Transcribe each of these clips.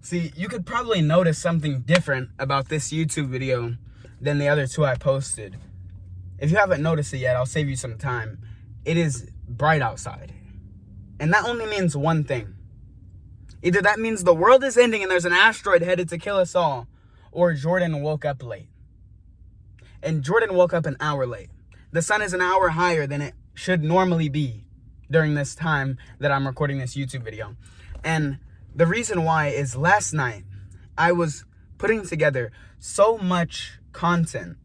See, you could probably notice something different about this YouTube video than the other two I posted. If you haven't noticed it yet, I'll save you some time. It is bright outside. And that only means one thing. Either that means the world is ending and there's an asteroid headed to kill us all, or Jordan woke up late. And Jordan woke up an hour late. The sun is an hour higher than it should normally be during this time that I'm recording this YouTube video. And the reason why is last night I was putting together so much content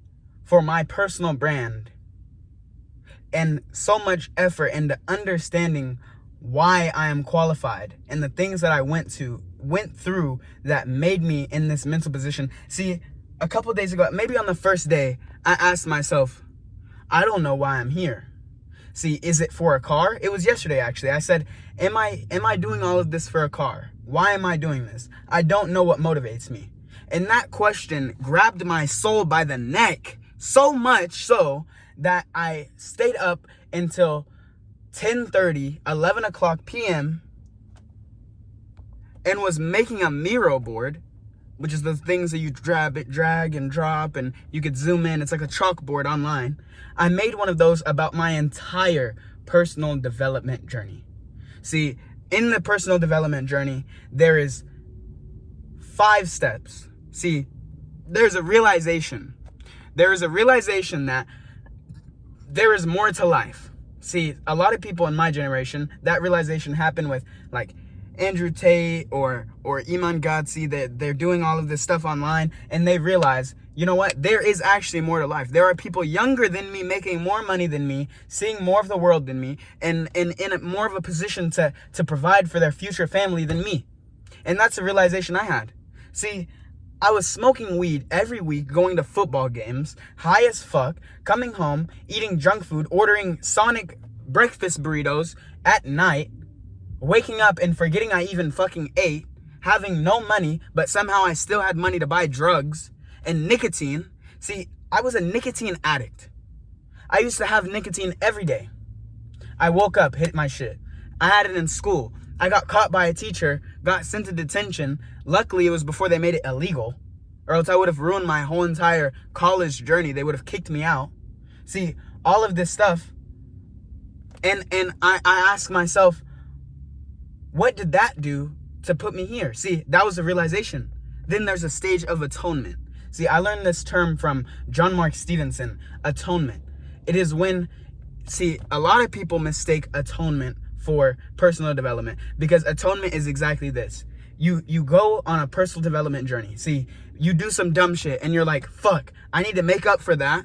for my personal brand and so much effort into understanding why I am qualified and the things that I went through that made me in this mental position. See, a couple days ago, maybe on the first day, I asked myself, I don't know why I'm here. See, is it for a car? It was yesterday, actually. I said, am I doing all of this for a car? Why am I doing this? I don't know what motivates me. And that question grabbed my soul by the neck, so much so that I stayed up until 10:30, 11 o'clock p.m. and was making a Miro board, which is the things that you drag and drop, and you could zoom in. It's like a chalkboard online. I made one of those about my entire personal development journey. See, in the personal development journey, there is 5 steps. See, there's a realization. There is a realization that there is more to life. See, a lot of people in my generation, that realization happened with like Andrew Tate or Iman Gadzhi. They're doing all of this stuff online, and they realize, you know what? There is actually more to life. There are people younger than me, making more money than me, seeing more of the world than me, and in more of a position to provide for their future family than me. And that's the realization I had. See, I was smoking weed every week, going to football games, high as fuck, coming home, eating junk food, ordering Sonic breakfast burritos at night, waking up and forgetting I even fucking ate, having no money, but somehow I still had money to buy drugs and nicotine. See, I was a nicotine addict. I used to have nicotine every day. I woke up, hit my shit. I had it in school. I got caught by a teacher, got sent to detention. Luckily, it was before they made it illegal, or else I would have ruined my whole entire college journey. They would have kicked me out. See, all of this stuff, and I ask myself, what did that do to put me here? See, that was a realization. Then there's a stage of atonement. See, I learned this term from John Mark Stevenson, atonement. It is when, see, a lot of people mistake atonement for personal development, because atonement is exactly this. You go on a personal development journey. See, you do some dumb shit and you're like, fuck, I need to make up for that.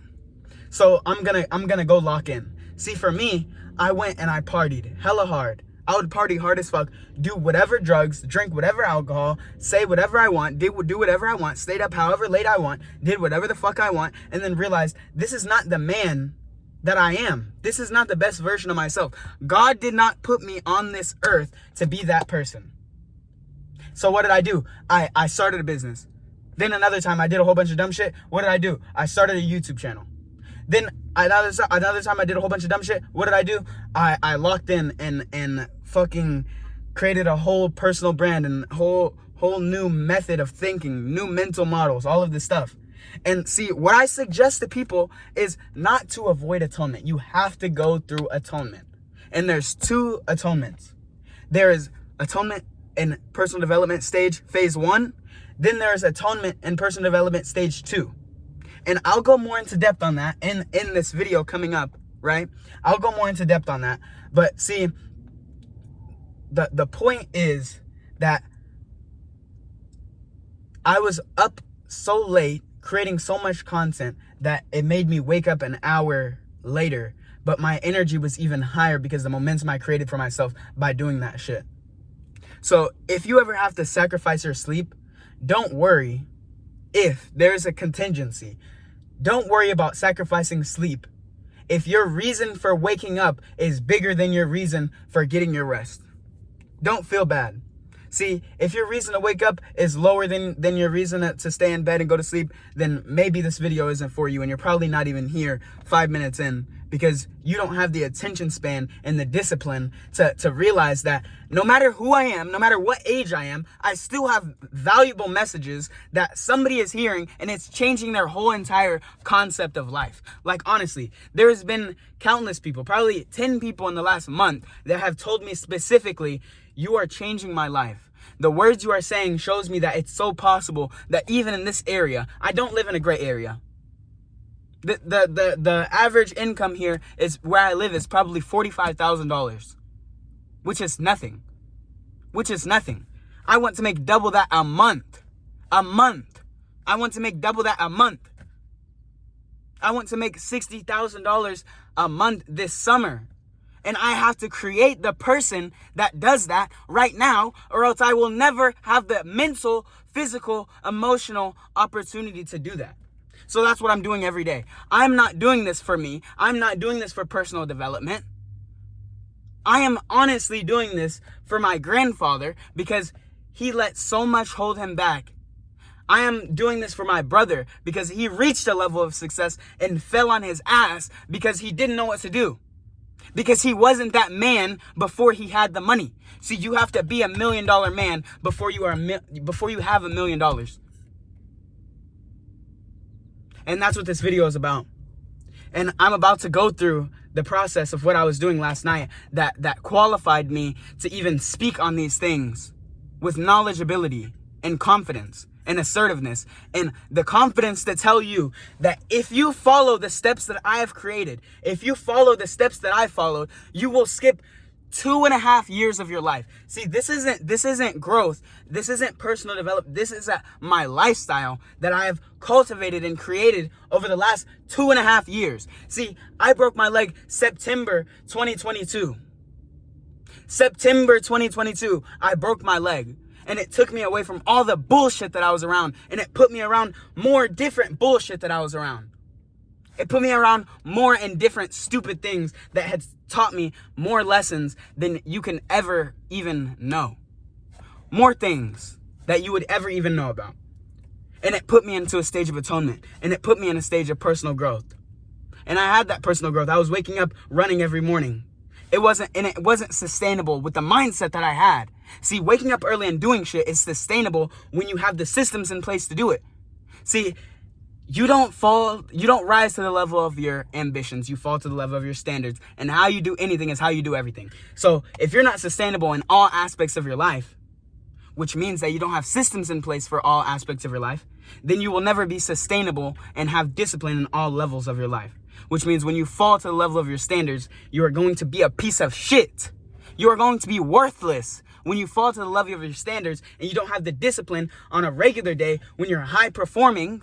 So I'm gonna go lock in. See, for me, I went and I partied hella hard. I would party hard as fuck, do whatever drugs, drink whatever alcohol, say whatever I want, do whatever I want, stayed up however late I want, did whatever the fuck I want, and then realized this is not the man that I am. This is not the best version of myself. God did not put me on this earth to be that person. So what did I do? I started a business. Then another time I did a whole bunch of dumb shit. What did I do? I started a YouTube channel. Then another time I did a whole bunch of dumb shit. What did I do? I locked in and fucking created a whole personal brand and whole new method of thinking, new mental models, all of this stuff. And see, what I suggest to people is not to avoid atonement. You have to go through atonement. And there's 2 atonements. There is atonement in personal development stage, phase 1. Then there's atonement in personal development stage 2. And I'll go more into depth on that in this video coming up, right? I'll go more into depth on that. But see, the point is that I was up so late creating so much content that it made me wake up an hour later, but my energy was even higher because the momentum I created for myself by doing that shit. So if you ever have to sacrifice your sleep, don't worry if there's a contingency. Don't worry about sacrificing sleep if your reason for waking up is bigger than your reason for getting your rest. Don't feel bad. See, if your reason to wake up is lower than your reason to stay in bed and go to sleep, then maybe this video isn't for you, and you're probably not even here 5 minutes in, because you don't have the attention span and the discipline to realize that no matter who I am, no matter what age I am, I still have valuable messages that somebody is hearing, and it's changing their whole entire concept of life. Like, honestly, there's been countless people, probably 10 people in the last month, that have told me specifically, you are changing my life. The words you are saying shows me that it's so possible that even in this area, I don't live in a great area. The average income here is where I live is probably $45,000, which is nothing. I want to make double that a month. I want to make double that a month. I want to make $60,000 a month this summer. And I have to create the person that does that right now, or else I will never have the mental, physical, emotional opportunity to do that. So that's what I'm doing every day. I'm not doing this for me. I'm not doing this for personal development. I am honestly doing this for my grandfather because he let so much hold him back. I am doing this for my brother because he reached a level of success and fell on his ass because he didn't know what to do. Because he wasn't that man before he had the money. See, you have to be $1 million man before you have $1 million. And that's what this video is about. And I'm about to go through the process of what I was doing last night that qualified me to even speak on these things with knowledgeability and confidence and assertiveness and the confidence to tell you that if you follow the steps that I have created, if you follow the steps that I followed, you will skip 2.5 years of your life. See, this isn't growth. This isn't personal development. This is my lifestyle that I have cultivated and created over the last 2.5 years. See, I broke my leg September 2022. September 2022, I broke my leg. And it took me away from all the bullshit that I was around. And it put me around more different bullshit that I was around. It put me around more and different stupid things that had taught me more lessons than you can ever even know. More things that you would ever even know about. And it put me into a stage of atonement. And it put me in a stage of personal growth. And I had that personal growth. I was waking up running every morning. It wasn't sustainable with the mindset that I had. See, waking up early and doing shit is sustainable when you have the systems in place to do it. See, you don't rise to the level of your ambitions. You fall to the level of your standards. And how you do anything is how you do everything. So if you're not sustainable in all aspects of your life, which means that you don't have systems in place for all aspects of your life, then you will never be sustainable and have discipline in all levels of your life. Which means when you fall to the level of your standards, you are going to be a piece of shit. You are going to be worthless when you fall to the level of your standards and you don't have the discipline on a regular day when you're high performing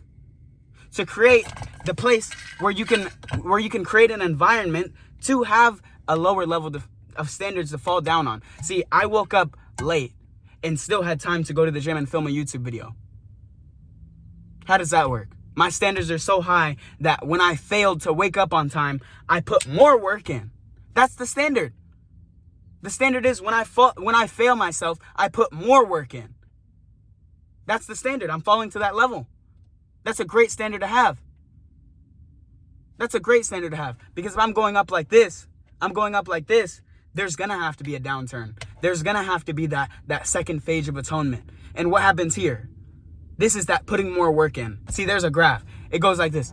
to create the place where you can create an environment to have a lower level of standards to fall down on. See, I woke up late and still had time to go to the gym and film a YouTube video. How does that work? My standards are so high that when I failed to wake up on time, I put more work in. That's the standard. The standard is when I fail myself, I put more work in. That's the standard. I'm falling to that level. That's a great standard to have. That's a great standard to have. Because if I'm going up like this, there's going to have to be a downturn. There's going to have to be that second phase of atonement. And what happens here? This is that putting more work in. See, there's a graph. It goes like this.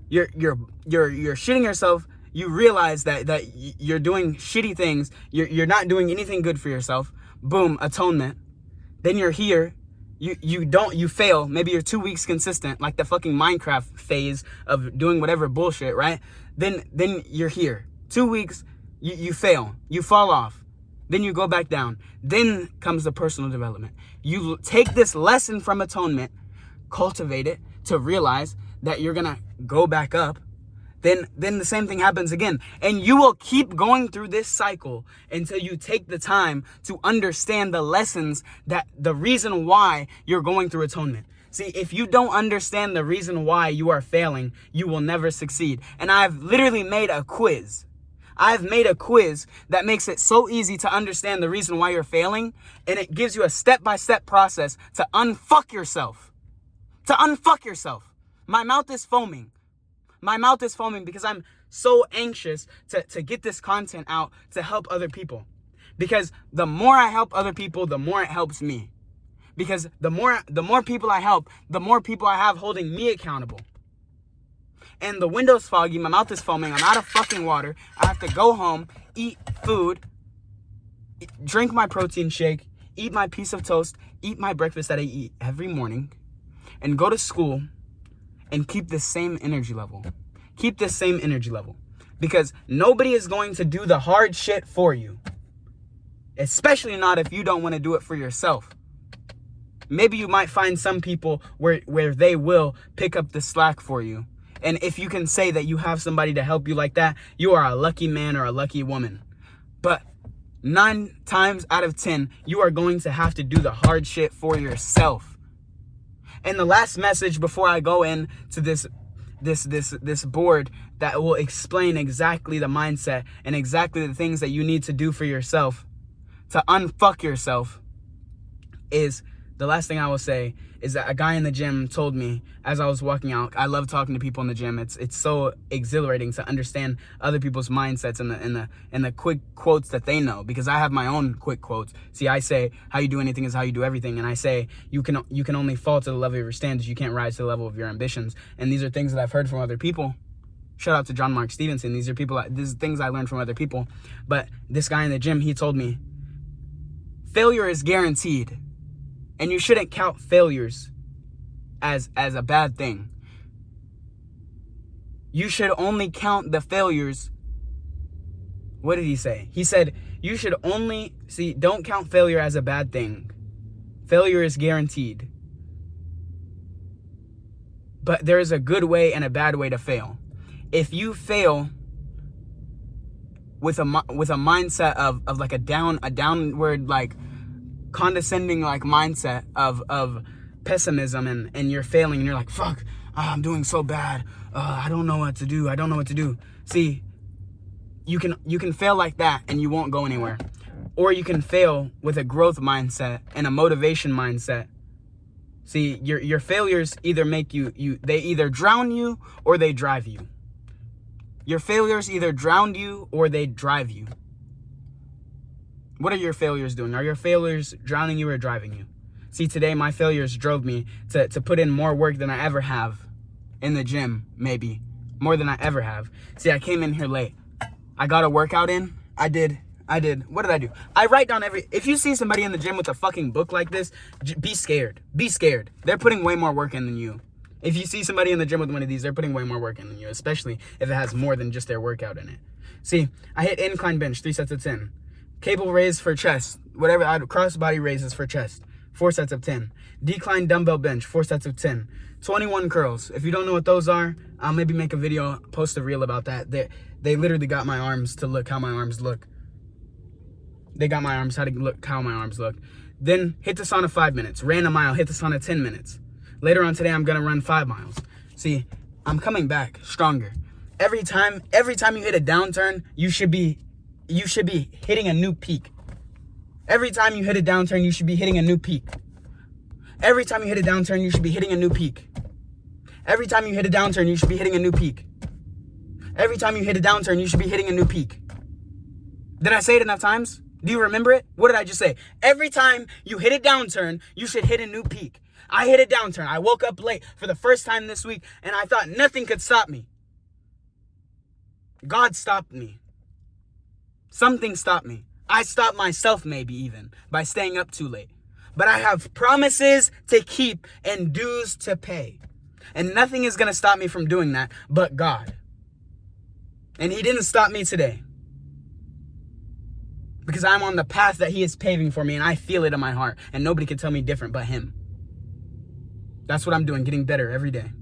You're shitting yourself. You realize that you're doing shitty things. You're not doing anything good for yourself. Boom, atonement. Then you're here. You fail. Maybe you're 2 weeks consistent, like the fucking Minecraft phase of doing whatever bullshit, right? Then you're here. 2 weeks, you fail. You fall off. Then you go back down. Then comes the personal development. You take this lesson from atonement, cultivate it to realize that you're going to go back up. Then the same thing happens again. And you will keep going through this cycle until you take the time to understand the lessons, that the reason why you're going through atonement. See, if you don't understand the reason why you are failing, you will never succeed. And I've literally made a quiz. I've made a quiz that makes it so easy to understand the reason why you're failing, and it gives you a step-by-step process to unfuck yourself. To unfuck yourself. My mouth is foaming. My mouth is foaming because I'm so anxious to get this content out to help other people. Because the more I help other people, the more it helps me. Because the more people I help, the more people I have holding me accountable. And the window's foggy, my mouth is foaming, I'm out of fucking water. I have to go home, eat food, drink my protein shake, eat my piece of toast, eat my breakfast that I eat every morning, and go to school and keep the same energy level. Keep this same energy level. Because nobody is going to do the hard shit for you. Especially not if you don't want to do it for yourself. Maybe you might find some people where they will pick up the slack for you. And if you can say that you have somebody to help you like that, you are a lucky man or a lucky woman. But 9 times out of 10, you are going to have to do the hard shit for yourself. And the last message before I go into this board that will explain exactly the mindset and exactly the things that you need to do for yourself to unfuck yourself is, the last thing I will say is that a guy in the gym told me as I was walking out. I love talking to people in the gym. It's so exhilarating to understand other people's mindsets and the quick quotes that they know, because I have my own quick quotes. See, I say how you do anything is how you do everything, and I say you can only fall to the level of your standards. You can't rise to the level of your ambitions. And these are things that I've heard from other people. Shout out to John Mark Stevenson. These are things I learned from other people. But this guy in the gym, he told me failure is guaranteed. And you shouldn't count failures as a bad thing. You should only count the failures. What did he say? He said, you should only, don't count failure as a bad thing. Failure is guaranteed. But there is a good way and a bad way to fail. If you fail with a mindset of like a downward, like, condescending like mindset of pessimism, and you're failing and you're like, fuck, I'm doing so bad, I don't know what to do. See, you can fail like that and you won't go anywhere. Or you can fail with a growth mindset and a motivation mindset. See, your failures either make they either drown you or they drive you. Your failures either drown you or they drive you. What are your failures doing? Are your failures drowning you or driving you? See, today my failures drove me to put in more work than I ever have in the gym, maybe. More than I ever have. See, I came in here late. I got a workout in. I did. What did I do? I write down if you see somebody in the gym with a fucking book like this, be scared. Be scared. They're putting way more work in than you. If you see somebody in the gym with one of these, they're putting way more work in than you, especially if it has more than just their workout in it. See, I hit incline bench, 3 sets of 10. Cable raise for chest, whatever, cross body raises for chest, 4 sets of 10. Decline dumbbell bench, 4 sets of 10. 21 curls. If you don't know what those are, I'll maybe make a video, post a reel about that. They literally got my arms to look how my arms look. They got my arms how to look how my arms look. Then hit the sauna 5 minutes. Ran a mile, hit the sauna 10 minutes. Later on today, I'm gonna run 5 miles. See, I'm coming back stronger. Every time you hit a downturn, you should be hitting a new peak. Every time you hit a downturn, you should be hitting a new peak. Every time you hit a downturn, you should be hitting a new peak. Every time you hit a downturn, you should be hitting a new peak. Every time you hit a downturn, you should be hitting a new peak. Did I say it enough times? Do you remember it? What did I just say? Every time you hit a downturn, you should hit a new peak. I hit a downturn. I woke up late for the first time this week, and I thought nothing could stop me. God stopped me. Something stopped me. I stopped myself maybe even by staying up too late. But I have promises to keep and dues to pay. And nothing is going to stop me from doing that but God. And he didn't stop me today. Because I'm on the path that he is paving for me, and I feel it in my heart. And nobody can tell me different but him. That's what I'm doing, getting better every day.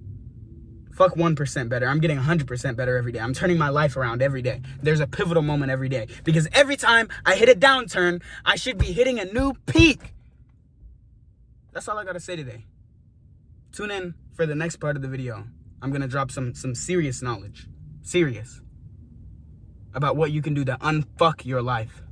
Fuck 1% better. I'm getting 100% better every day. I'm turning my life around every day. There's a pivotal moment every day. Because every time I hit a downturn, I should be hitting a new peak. That's all I got to say today. Tune in for the next part of the video. I'm going to drop some serious knowledge. Serious. about what you can do to unfuck your life.